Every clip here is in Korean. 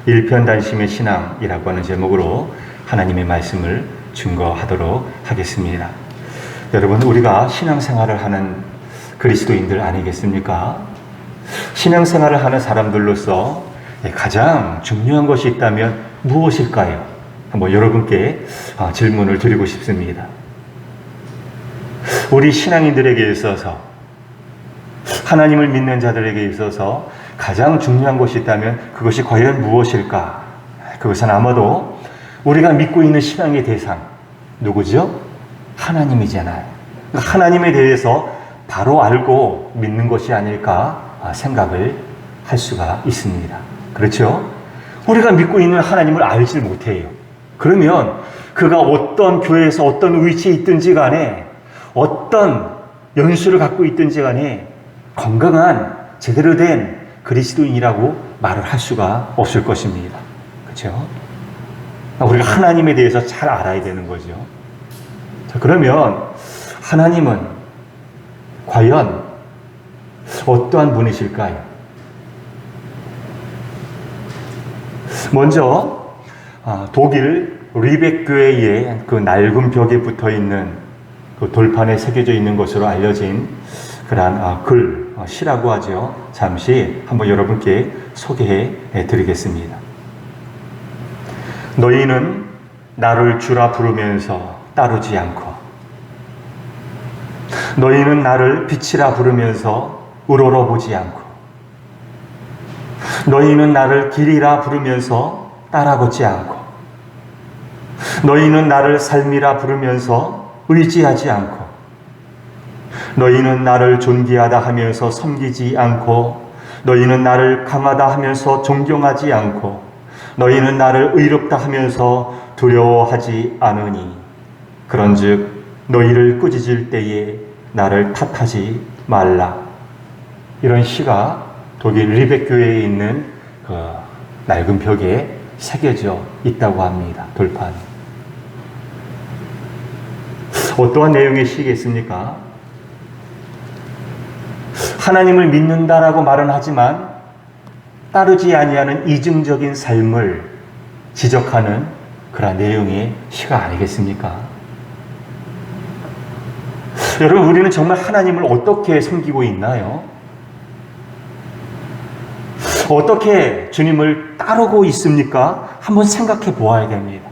일편단심의 신앙이라고 하는 제목으로 하나님의 말씀을 증거하도록 하겠습니다. 여러분, 우리가 신앙생활을 하는 그리스도인들 아니겠습니까? 신앙생활을 하는 사람들로서 가장 중요한 것이 있다면 무엇일까요? 한번 여러분께 질문을 드리고 싶습니다. 우리 신앙인들에게 있어서, 하나님을 믿는 자들에게 있어서 가장 중요한 것이 있다면 그것이 과연 무엇일까? 그것은 아마도 우리가 믿고 있는 신앙의 대상, 누구죠? 하나님이잖아요. 하나님에 대해서 바로 알고 믿는 것이 아닐까 생각을 할 수가 있습니다. 그렇죠? 우리가 믿고 있는 하나님을 알지 못해요. 그러면 그가 어떤 교회에서 어떤 위치에 있든지 간에, 어떤 연수를 갖고 있든지 간에 건강한 제대로 된 그리스도인이라고 말을 할 수가 없을 것입니다. 그렇죠? 우리가 하나님에 대해서 잘 알아야 되는 거죠. 자, 그러면 하나님은 과연 어떠한 분이실까요? 먼저 독일 리벡 교회의 그 낡은 벽에 붙어 있는 그 돌판에 새겨져 있는 것으로 알려진 그러한 시라고 하죠. 잠시 한번 여러분께 소개해 드리겠습니다. 너희는 나를 주라 부르면서 따르지 않고, 너희는 나를 빛이라 부르면서 우러러보지 않고, 너희는 나를 길이라 부르면서 따라 걷지 않고, 너희는 나를 삶이라 부르면서 의지하지 않고, 너희는 나를 존귀하다 하면서 섬기지 않고, 너희는 나를 강하다 하면서 존경하지 않고, 너희는 나를 의롭다 하면서 두려워하지 않으니, 그런즉 너희를 꾸짖을 때에 나를 탓하지 말라. 이런 시가 독일 리벡 교회에 있는 그 낡은 벽에 새겨져 있다고 합니다. 돌판. 어떠한 내용의 시겠습니까? 하나님을 믿는다라고 말은 하지만 따르지 아니하는 이중적인 삶을 지적하는 그런 내용의 시가 아니겠습니까? 여러분, 우리는 정말 하나님을 어떻게 섬기고 있나요? 어떻게 주님을 따르고 있습니까? 한번 생각해 보아야 됩니다.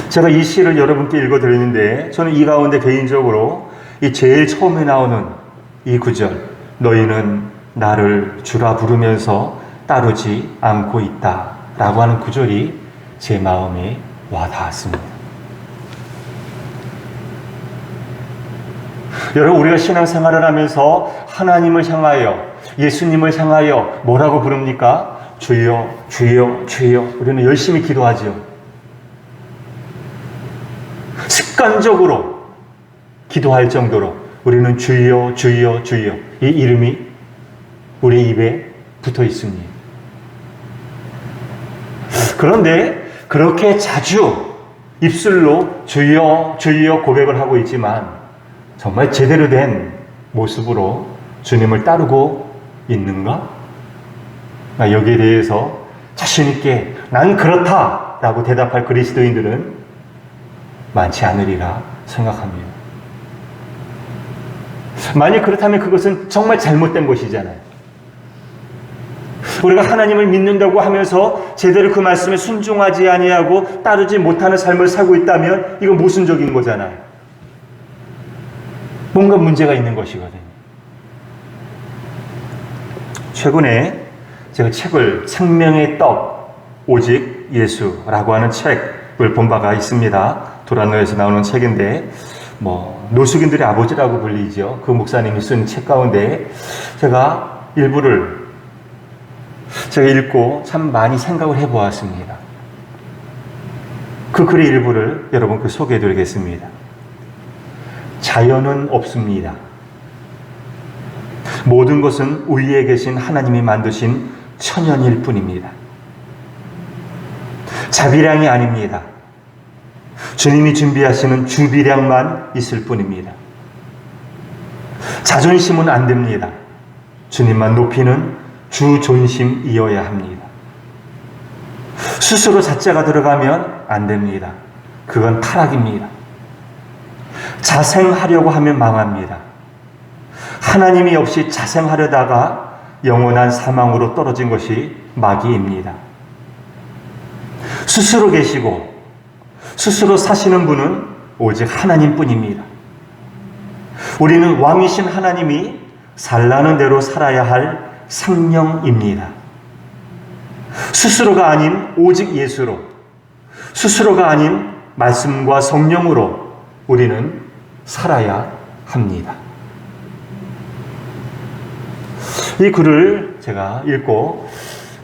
제가 이 시를 여러분께 읽어드렸는데, 저는 이 가운데 개인적으로 이 제일 처음에 나오는 이 구절, 너희는 나를 주라 부르면서 따르지 않고 있다 라고 하는 구절이 제 마음에 와닿았습니다. 여러분, 우리가 신앙생활을 하면서 하나님을 향하여, 예수님을 향하여 뭐라고 부릅니까? 주여, 주여, 주여. 우리는 열심히 기도하죠. 습관적으로 기도할 정도로 우리는 주여, 주여, 주여, 이 이름이 우리 입에 붙어 있습니다. 그런데 그렇게 자주 입술로 주여, 주여 고백을 하고 있지만 정말 제대로 된 모습으로 주님을 따르고 있는가? 여기에 대해서 자신있게 난 그렇다 라고 대답할 그리스도인들은 많지 않으리라 생각합니다. 만약 그렇다면 그것은 정말 잘못된 것이잖아요. 우리가 하나님을 믿는다고 하면서 제대로 그 말씀에 순종하지 아니하고 따르지 못하는 삶을 살고 있다면 이건 모순적인 거잖아요. 뭔가 문제가 있는 것이거든요. 최근에 제가 책을 생명의 떡, 오직 예수라고 하는 책을 본 바가 있습니다. 도란노에서 나오는 책인데 노숙인들의 아버지라고 불리죠. 그 목사님이 쓴 책 가운데 제가 일부를 읽고 참 많이 생각을 해보았습니다. 그 글의 일부를 여러분께 소개해드리겠습니다. 자연은 없습니다. 모든 것은 위에 계신 하나님이 만드신 천연일 뿐입니다. 자비량이 아닙니다. 주님이 준비하시는 주비량만 있을 뿐입니다. 자존심은 안 됩니다. 주님만 높이는 주 존심이어야 합니다. 스스로 자체가 들어가면 안 됩니다. 그건 타락입니다. 자생하려고 하면 망합니다. 하나님이 없이 자생하려다가 영원한 사망으로 떨어진 것이 마귀입니다. 스스로 계시고 스스로 사시는 분은 오직 하나님뿐입니다. 우리는 왕이신 하나님이 살라는 대로 살아야 할 생명입니다. 스스로가 아닌 오직 예수로, 스스로가 아닌 말씀과 성령으로 우리는 살아야 합니다. 이 글을 제가 읽고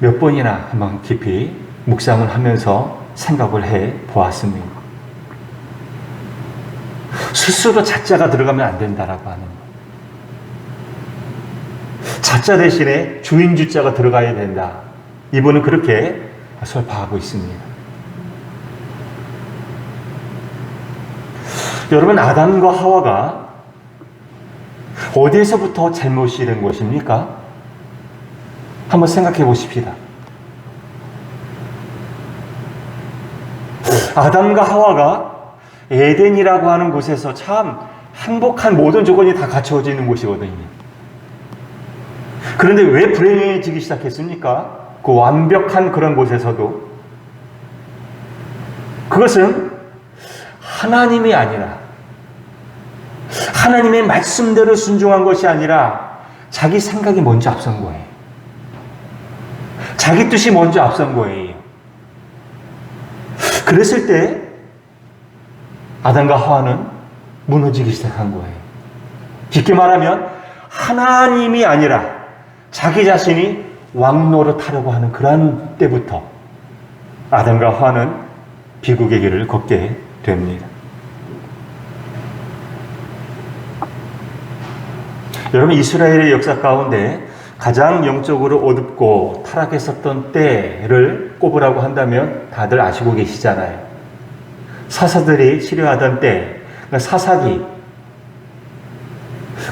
몇 번이나 한번 깊이 묵상을 하면서 생각을 해 보았습니다. 스스로 자자가 들어가면 안 된다라고 하는 것. 자자 대신에 주인 주자가 들어가야 된다. 이분은 그렇게 설파하고 있습니다. 여러분, 아담과 하와가 어디에서부터 잘못이 된 것입니까? 한번 생각해 보십시다. 아담과 하와가 에덴이라고 하는 곳에서 참 행복한 모든 조건이 다 갖춰져 있는 곳이거든요. 그런데 왜 불행해지기 시작했습니까? 그 완벽한 그런 곳에서도. 그것은 하나님이 아니라, 하나님의 말씀대로 순종한 것이 아니라 자기 생각이 먼저 앞선 거예요. 자기 뜻이 먼저 앞선 거예요. 그랬을 때 아담과 하와는 무너지기 시작한 거예요. 쉽게 말하면 하나님이 아니라 자기 자신이 왕 노릇하려고 하는 그런 때부터 아담과 하와는 비극의 길을 걷게 됩니다. 여러분, 이스라엘의 역사 가운데 가장 영적으로 어둡고 타락했었던 때를 꼽으라고 한다면 다들 아시고 계시잖아요. 사사들이 치료하던 때, 그러니까 사사기,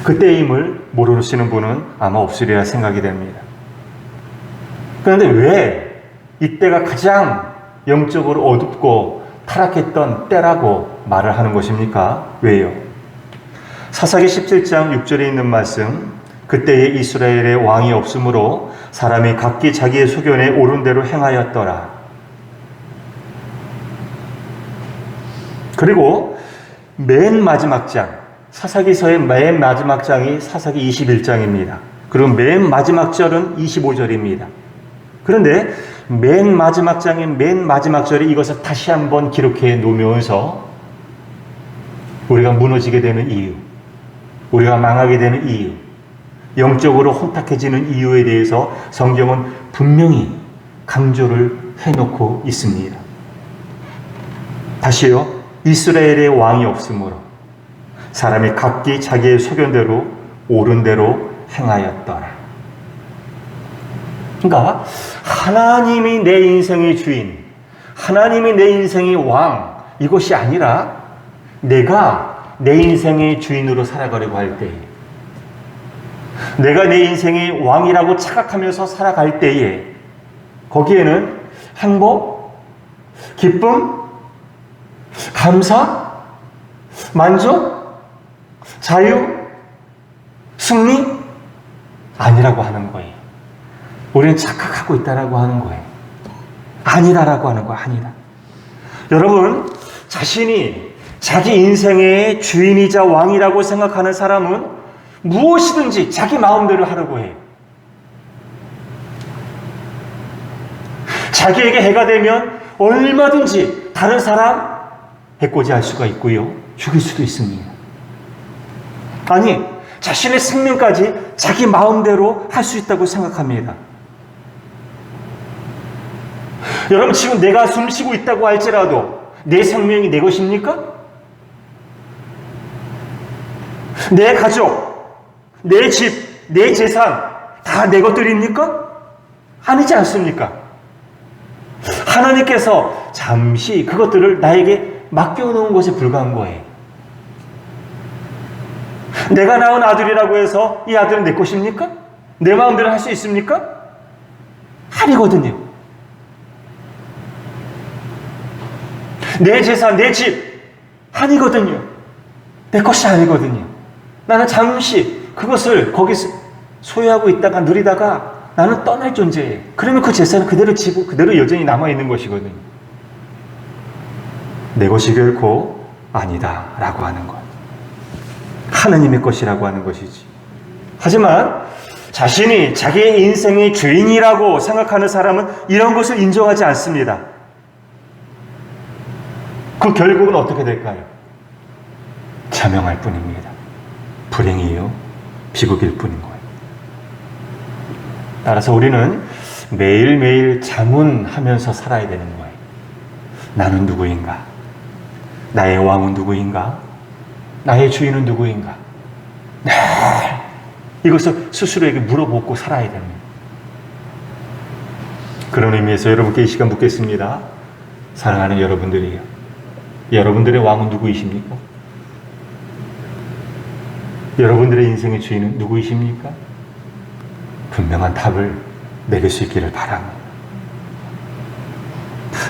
그때임을 모르시는 분은 아마 없으리라 생각이 됩니다. 그런데 왜 이때가 가장 영적으로 어둡고 타락했던 때라고 말을 하는 것입니까? 왜요? 사사기 17장 6절에 있는 말씀, 그때에 이스라엘의 왕이 없으므로 사람이 각기 자기의 소견에 옳은 대로 행하였더라. 그리고 맨 마지막 장, 사사기서의 맨 마지막 장이 사사기 21장입니다. 그리고 맨 마지막 절은 25절입니다. 그런데 맨 마지막 장의 맨 마지막 절에 이것을 다시 한번 기록해 놓으면서 우리가 무너지게 되는 이유, 우리가 망하게 되는 이유, 영적으로 혼탁해지는 이유에 대해서 성경은 분명히 강조를 해놓고 있습니다. 다시요, 이스라엘의 왕이 없으므로 사람이 각기 자기의 소견대로 옳은 대로 행하였더라. 그러니까 하나님이 내 인생의 주인, 하나님이 내 인생의 왕, 이것이 아니라 내가 내 인생의 주인으로 살아가려고 할 때, 내가 내 인생의 왕이라고 착각하면서 살아갈 때에 거기에는 행복, 기쁨, 감사, 만족, 자유, 승리 아니라고 하는 거예요. 우리는 착각하고 있다라고 하는 거예요. 아니다라고 하는 거 아니다. 여러분, 자신이 자기 인생의 주인이자 왕이라고 생각하는 사람은 무엇이든지 자기 마음대로 하려고 해요. 자기에게 해가 되면 얼마든지 다른 사람 해코지할 수가 있고요. 죽일 수도 있습니다. 아니, 자신의 생명까지 자기 마음대로 할 수 있다고 생각합니다. 여러분, 지금 내가 숨 쉬고 있다고 할지라도 내 생명이 내 것입니까? 내 가족, 내 집, 내 재산 다 내 것들입니까? 아니지 않습니까? 하나님께서 잠시 그것들을 나에게 맡겨놓은 것에 불과한 거예요. 내가 낳은 아들이라고 해서 이 아들은 내 것입니까? 내 마음대로 할 수 있습니까? 아니거든요. 내 재산, 내 집 아니거든요. 내 것이 아니거든요. 나는 잠시 그것을 거기서 소유하고 있다가 누리다가 나는 떠날 존재예요. 그러면 그 재산은 그대로 지고 그대로 여전히 남아있는 것이거든요. 내 것이 결코 아니다 라고 하는 것. 하느님의 것이라고 하는 것이지. 하지만 자신이 자기의 인생의 주인이라고 생각하는 사람은 이런 것을 인정하지 않습니다. 그 결국은 어떻게 될까요? 자명할 뿐입니다. 불행이요, 비극일 뿐인 거예요. 따라서 우리는 매일매일 자문하면서 살아야 되는 거예요. 나는 누구인가? 나의 왕은 누구인가? 나의 주인은 누구인가? 이것을 스스로에게 물어보고 살아야 됩니다. 그런 의미에서 여러분께 이 시간 묻겠습니다. 사랑하는 여러분들이요. 여러분들의 왕은 누구이십니까? 여러분들의 인생의 주인은 누구이십니까? 분명한 답을 내릴 수 있기를 바랍니다.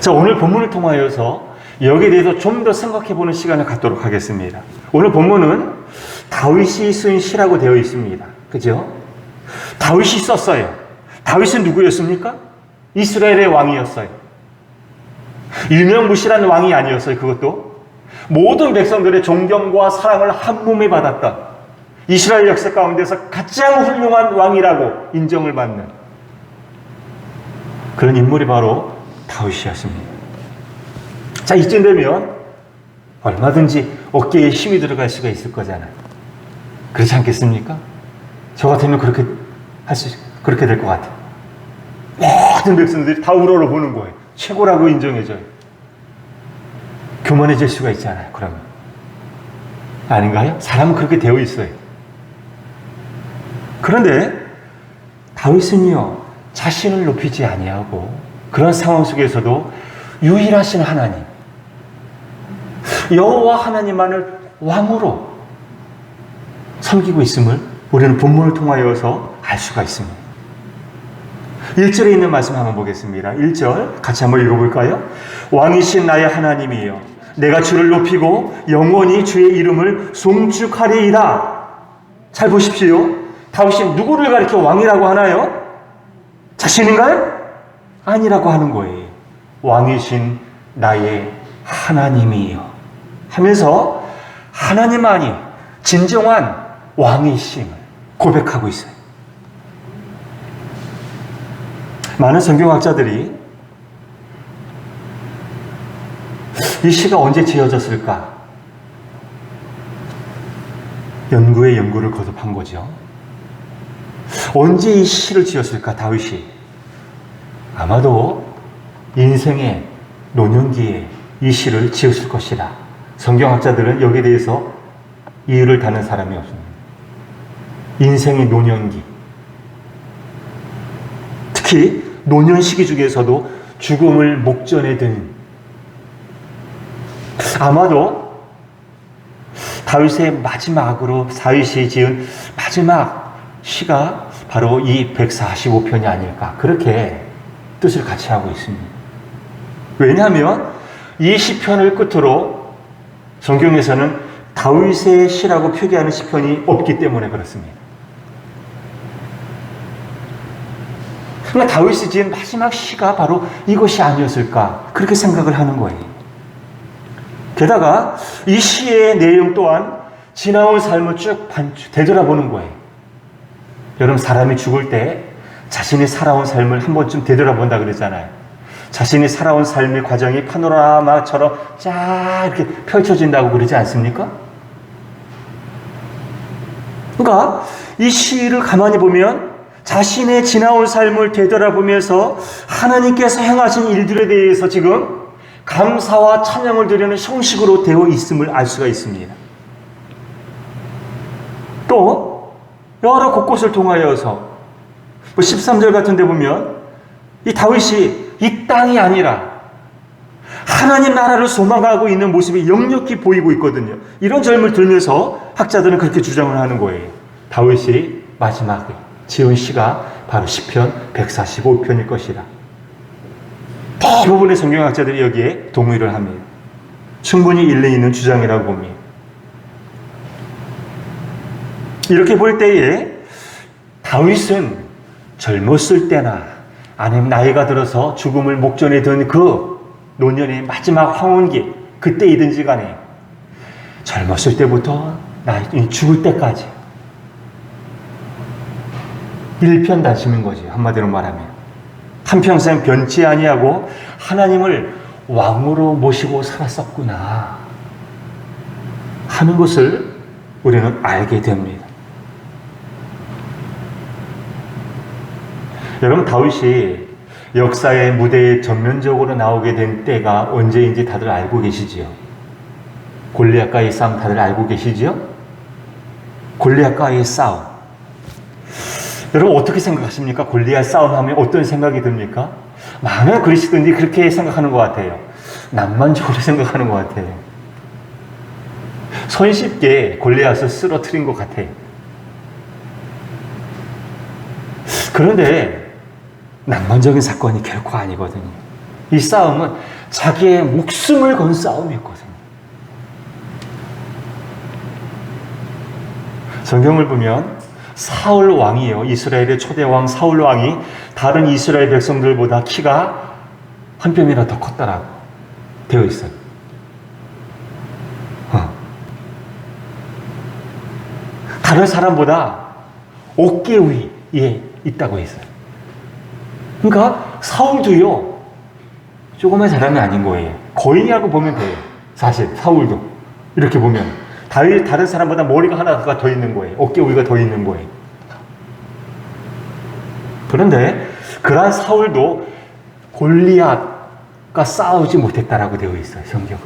자, 오늘 본문을 통하여서 여기에 대해서 좀 더 생각해보는 시간을 갖도록 하겠습니다. 오늘 본문은 다윗이 쓴 시라고 되어 있습니다. 그죠? 다윗이 썼어요. 다윗은 누구였습니까? 이스라엘의 왕이었어요. 유명무실한 왕이 아니었어요. 그것도 모든 백성들의 존경과 사랑을 한 몸에 받았다. 이스라엘 역사 가운데서 가장 훌륭한 왕이라고 인정을 받는 그런 인물이 바로 다윗이었습니다. 자, 이쯤 되면 얼마든지 어깨에 힘이 들어갈 수가 있을 거잖아요. 그렇지 않겠습니까? 저 같으면 그렇게 될 것 같아요. 모든 백성들이 다 우러러보는 거예요. 최고라고 인정해줘요. 교만해질 수가 있잖아요. 그러면 아닌가요? 사람은 그렇게 되어 있어요. 그런데 다윗은요, 자신을 높이지 아니하고 그런 상황 속에서도 유일하신 하나님, 여호와 하나님만을 왕으로 섬기고 있음을 우리는 본문을 통하여서 알 수가 있습니다. 1절에 있는 말씀 한번 보겠습니다. 1절 같이 한번 읽어볼까요? 왕이신 나의 하나님이여, 내가 주를 높이고 영원히 주의 이름을 송축하리이다. 잘 보십시오. 다윗이 누구를 가리켜 왕이라고 하나요? 자신인가요? 아니라고 하는 거예요. 왕이신 나의 하나님이요 하면서 하나님만이 진정한 왕이심을 고백하고 있어요. 많은 성경학자들이 이 시가 언제 지어졌을까? 연구에 연구를 거듭한 거죠. 언제 이 시를 지었을까, 다윗이? 아마도 인생의 노년기에 이 시를 지었을 것이다. 성경학자들은 여기에 대해서 이유를 다는 사람이 없습니다. 인생의 노년기, 특히 노년 시기 중에서도 죽음을 목전에 든, 아마도 다윗의 마지막으로 다윗이 지은 마지막 시가 바로 이 145편이 아닐까, 그렇게 뜻을 같이 하고 있습니다. 왜냐하면 이 시편을 끝으로 성경에서는 다윗의 시라고 표기하는 시편이 없기 때문에 그렇습니다. 그러니까 다윗이 지은 마지막 시가 바로 이것이 아니었을까, 그렇게 생각을 하는 거예요. 게다가 이 시의 내용 또한 지나온 삶을 쭉 되돌아보는 거예요. 여러분, 사람이 죽을 때 자신이 살아온 삶을 한 번쯤 되돌아본다 그러잖아요. 자신이 살아온 삶의 과정이 파노라마처럼 쫙 이렇게 펼쳐진다고 그러지 않습니까? 그러니까 이 시를 가만히 보면 자신의 지나온 삶을 되돌아보면서 하나님께서 행하신 일들에 대해서 지금 감사와 찬양을 드리는 형식으로 되어 있음을 알 수가 있습니다. 또 여러 곳곳을 통하여서 13절 같은 데 보면 이 다윗이 이 땅이 아니라 하나님 나라를 소망하고 있는 모습이 역력히 보이고 있거든요. 이런 점을 들면서 학자들은 그렇게 주장을 하는 거예요. 다윗이 마지막에 지은 시가 바로 시편 145편일 것이다. 대부분의 성경학자들이 여기에 동의를 합니다. 충분히 일리 있는 주장이라고 봅니다. 이렇게 볼 때에 다윗은 젊었을 때나 아니면 나이가 들어서 죽음을 목전에 든 그 노년의 마지막 황혼기, 그때이든지 간에 젊었을 때부터 죽을 때까지 일편단심인 거지. 한마디로 말하면 한평생 변치 아니하고 하나님을 왕으로 모시고 살았었구나 하는 것을 우리는 알게 됩니다. 여러분, 다윗이 역사의 무대에 전면적으로 나오게 된 때가 언제인지 다들 알고 계시지요? 골리앗과의 싸움 다들 알고 계시지요? 골리앗과의 싸움. 여러분, 어떻게 생각하십니까? 골리앗 싸움하면 어떤 생각이 듭니까? 많은 그리스도인들이 그렇게 생각하는 것 같아요. 낭만적으로 생각하는 것 같아요. 손쉽게 골리앗을 쓰러뜨린 것 같아요. 그런데 낭만적인 사건이 결코 아니거든요. 이 싸움은 자기의 목숨을 건 싸움이었거든요. 성경을 보면 사울 왕이요, 이스라엘의 초대 왕 사울 왕이 다른 이스라엘 백성들보다 키가 한 뼘이나 더 컸다라고 되어 있어요. 다른 사람보다 어깨 위에 있다고 했어요. 그러니까 사울도요, 조금만 사람이 아닌 거예요. 거인이라고 보면 돼요. 사실 사울도 이렇게 보면 다른 사람보다 머리가 하나가 더 있는 거예요. 어깨 위가 더 있는 거예요. 그런데 그러한 사울도 골리앗과 싸우지 못했다라고 되어 있어요. 성경.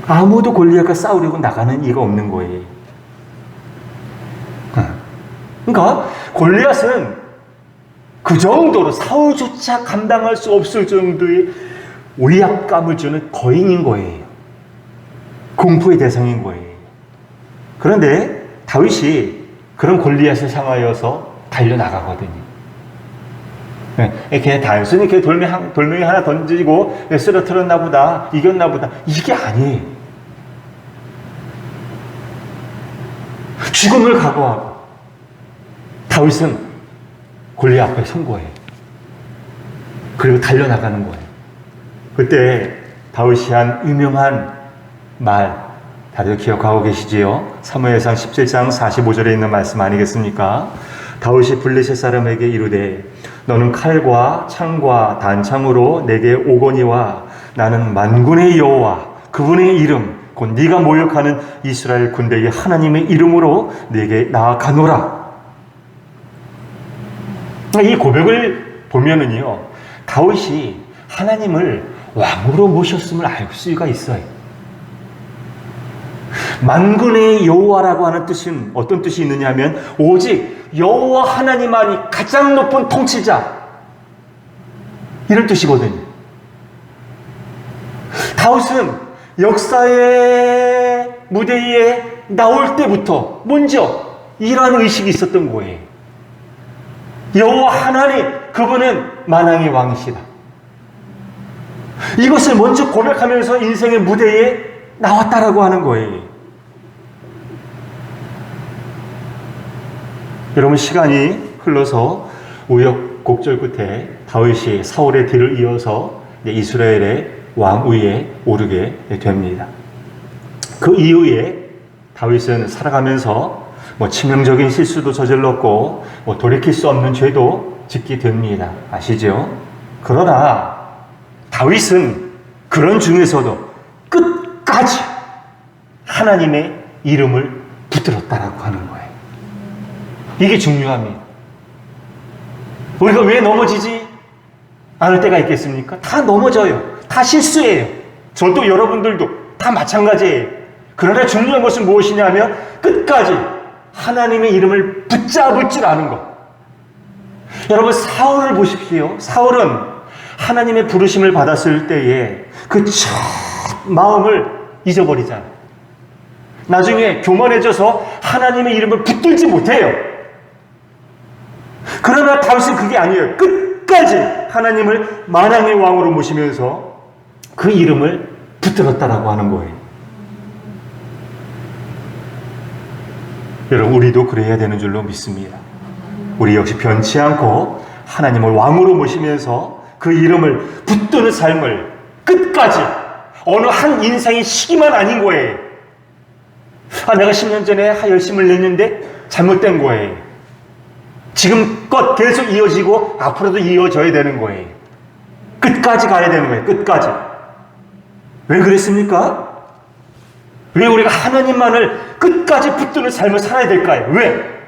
아무도 골리앗과 싸우려고 나가는 이가 없는 거예요. 그러니까 골리앗은 그 정도로 사울조차 감당할 수 없을 정도의 위압감을 주는 거인인 거예요. 공포의 대상인 거예요. 그런데 다윗이 그런 골리앗을 향하여서 달려나가거든요. 그냥 단순히 돌멩이 하나 던지고 쓰러뜨렸나 보다, 이겼나 보다, 이게 아니에요. 죽음을 각오하고 다윗은 골리앗 앞에 선 거예요. 그리고 달려나가는 거예요. 그때 다윗이 한 유명한 말 다들 기억하고 계시지요? 사무엘상 17장 45절에 있는 말씀 아니겠습니까? 다윗이 블레셋 사람에게 이르되 너는 칼과 창과 단창으로 내게 오거니와 나는 만군의 여호와 그분의 이름 곧 네가 모욕하는 이스라엘 군대의 하나님의 이름으로 내게 나아가노라. 이 고백을 보면은요, 다윗이 하나님을 왕으로 모셨음을 알 수가 있어요. 만군의 여호와라고 하는 뜻은 어떤 뜻이 있느냐 하면 오직 여호와 하나님만이 가장 높은 통치자, 이런 뜻이거든요. 다윗은 역사의 무대에 나올 때부터 먼저 이러한 의식이 있었던 거예요. 여호와 하나님, 그분은 만왕의 왕이시다. 이것을 먼저 고백하면서 인생의 무대에 나왔다라고 하는 거예요. 여러분, 시간이 흘러서 우여곡절 끝에 다윗이 사울의 뒤를 이어서 이스라엘의 왕 위에 오르게 됩니다. 그 이후에 다윗은 살아가면서 치명적인 실수도 저질렀고 돌이킬 수 없는 죄도 짓게 됩니다. 아시죠? 그러나 다윗은 그런 중에서도 끝까지 하나님의 이름을 붙들었다라고 하는 거예요. 이게 중요합니다. 우리가 왜 넘어지지 않을 때가 있겠습니까? 다 넘어져요. 다 실수예요. 저도 여러분들도 다 마찬가지예요. 그러나 중요한 것은 무엇이냐면 끝까지 하나님의 이름을 붙잡을 줄 아는 것. 여러분, 사울을 보십시오. 사울은 하나님의 부르심을 받았을 때에 그 첫 마음을 잊어버리잖아요. 나중에 교만해져서 하나님의 이름을 붙들지 못해요. 그러나 다윗은 그게 아니에요. 끝까지 하나님을 만왕의 왕으로 모시면서 그 이름을 붙들었다라고 하는 거예요. 여러분, 우리도 그래야 되는 줄로 믿습니다. 우리 역시 변치 않고 하나님을 왕으로 모시면서 그 이름을 붙드는 삶을 끝까지, 어느 한 인생의 시기만 아닌 거예요. 내가 10년 전에 열심을 냈는데 잘못된 거예요. 지금껏 계속 이어지고 앞으로도 이어져야 되는 거예요. 끝까지 가야 되는 거예요. 끝까지. 왜 그랬습니까? 왜 우리가 하나님만을 끝까지 붙드는 삶을 살아야 될까요? 왜?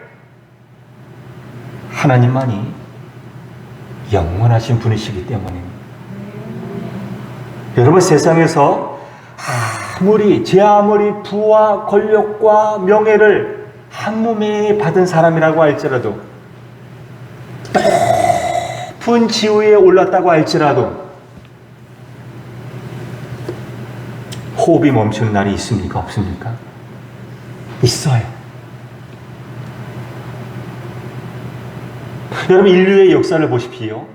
하나님만이 영원하신 분이시기 때문입니다. 여러분, 세상에서 제 아무리 부와 권력과 명예를 한 몸에 받은 사람이라고 할지라도, 높은 지위에 올랐다고 할지라도 호흡이 멈추는 날이 있습니까? 없습니까? 있어요. 여러분, 인류의 역사를 보십시오.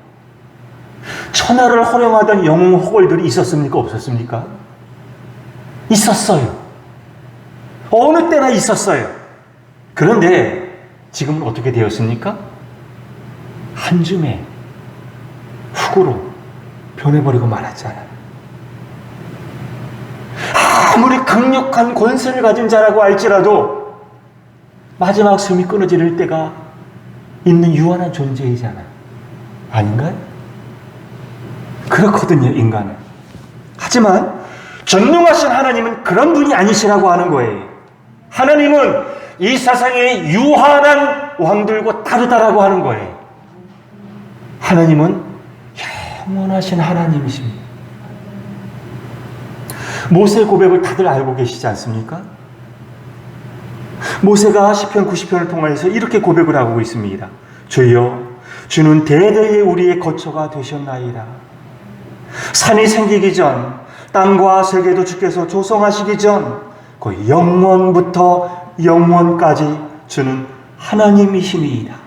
천하를 호령하던 영웅 호걸들이 있었습니까? 없었습니까? 있었어요. 어느 때나 있었어요. 그런데 지금은 어떻게 되었습니까? 한 줌에 훅으로 변해버리고 말았잖아요. 아무리 강력한 권세를 가진 자라고 할지라도 마지막 숨이 끊어질 때가 있는 유한한 존재이잖아요. 아닌가요? 그렇거든요, 인간은. 하지만 전능하신 하나님은 그런 분이 아니시라고 하는 거예요. 하나님은 이 세상의 유한한 왕들과 다르다라고 하는 거예요. 하나님은 영원하신 하나님이십니다. 모세의 고백을 다들 알고 계시지 않습니까? 모세가 시편 90편을 통하여서 이렇게 고백을 하고 있습니다. 주여, 주는 대대의 우리의 거처가 되셨나이다. 산이 생기기 전, 땅과 세계도 주께서 조성하시기 전, 그 영원부터 영원까지 주는 하나님이시니이다.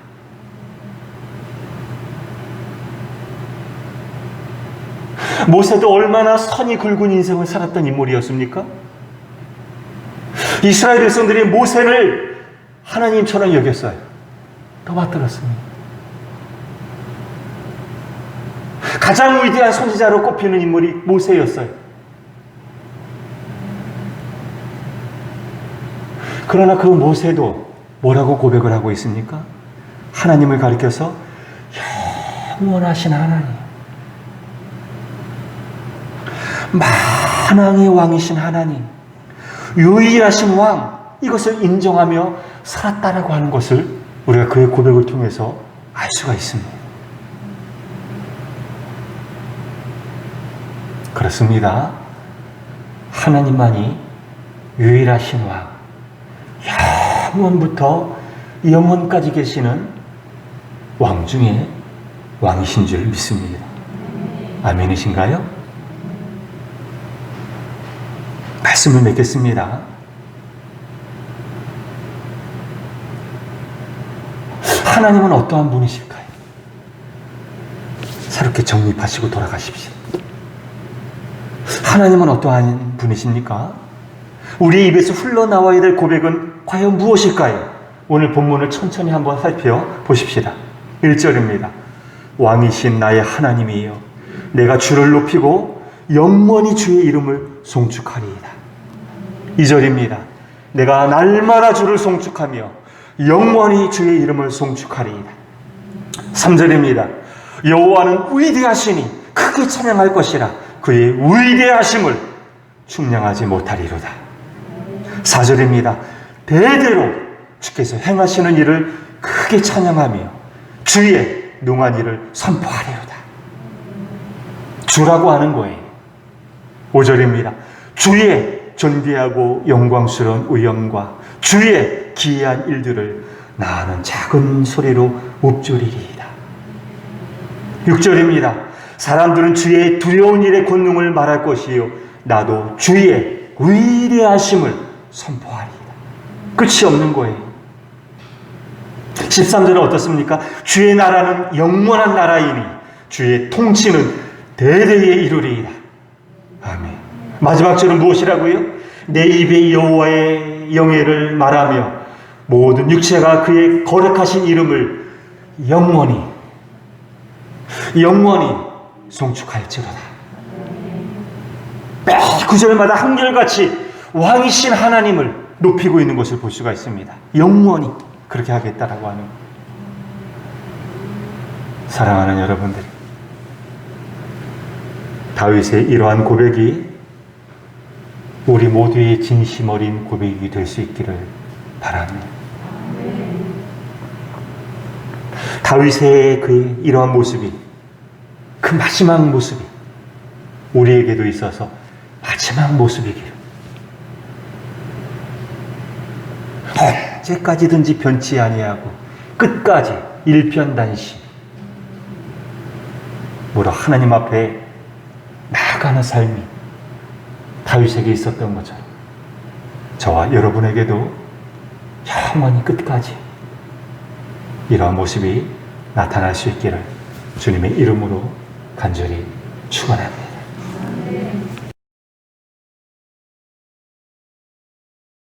모세도 얼마나 선이 굵은 인생을 살았던 인물이었습니까? 이스라엘 백성들이 모세를 하나님처럼 여겼어요. 떠받들었습니다. 가장 위대한 선지자로 꼽히는 인물이 모세였어요. 그러나 그 모세도 뭐라고 고백을 하고 있습니까? 하나님을 가리켜서 영원하신 하나님, 만왕의 왕이신 하나님, 유일하신 왕, 이것을 인정하며 살았다라고 하는 것을 우리가 그의 고백을 통해서 알 수가 있습니다. 그렇습니다. 하나님만이 유일하신 왕, 영원부터 영원까지 계시는 왕 중에 왕이신 줄 믿습니다. 아멘이신가요? 말씀을 맺겠습니다. 하나님은 어떠한 분이실까요? 새롭게 정립하시고 돌아가십시오. 하나님은 어떠한 분이십니까? 우리 입에서 흘러나와야 될 고백은 과연 무엇일까요? 오늘 본문을 천천히 한번 살펴보십시다. 1절입니다. 왕이신 나의 하나님이여, 내가 주를 높이고 영원히 주의 이름을 송축하리이다. 2절입니다. 내가 날마다 주를 송축하며 영원히 주의 이름을 송축하리이다. 3절입니다. 여호와는 위대하시니 크게 찬양할 것이라 그의 위대하심을 충량하지 못하리로다. 4절입니다. 대대로 주께서 행하시는 일을 크게 찬양하며 주의 능한 일을 선포하리로다. 주라고 하는 거예요. 5절입니다. 주의 존귀하고 영광스러운 의영과 주의 기이한 일들을 나는 작은 소리로 읊조리리이다. 6절입니다. 사람들은 주의 두려운 일의 권능을 말할 것이요 나도 주의 위대하심을 선포하리이다. 끝이 없는 거예요. 13절은 어떻습니까? 주의 나라는 영원한 나라이니 주의 통치는 대대에 이루리이다. 아멘. 마지막 절은 무엇이라고요? 내 입에 여호와의 영예를 말하며 모든 육체가 그의 거룩하신 이름을 영원히 송축할지로다. 매 구절마다 한결같이 왕이신 하나님을 높이고 있는 것을 볼 수가 있습니다. 영원히 그렇게 하겠다라고 하는 것. 사랑하는 여러분들, 다윗의 이러한 고백이 우리 모두의 진심 어린 고백이 될 수 있기를 바랍니다. 다윗의 그 이러한 모습이, 그 마지막 모습이 우리에게도 있어서 마지막 모습이기를, 언제까지든지 변치 아니하고 끝까지 일편단심 뭐라 하나님 앞에 나아가는 삶이 다윗에게 있었던 것처럼 저와 여러분에게도 영원히 끝까지 이러한 모습이 나타날 수 있기를 주님의 이름으로 간절히 축원합니다.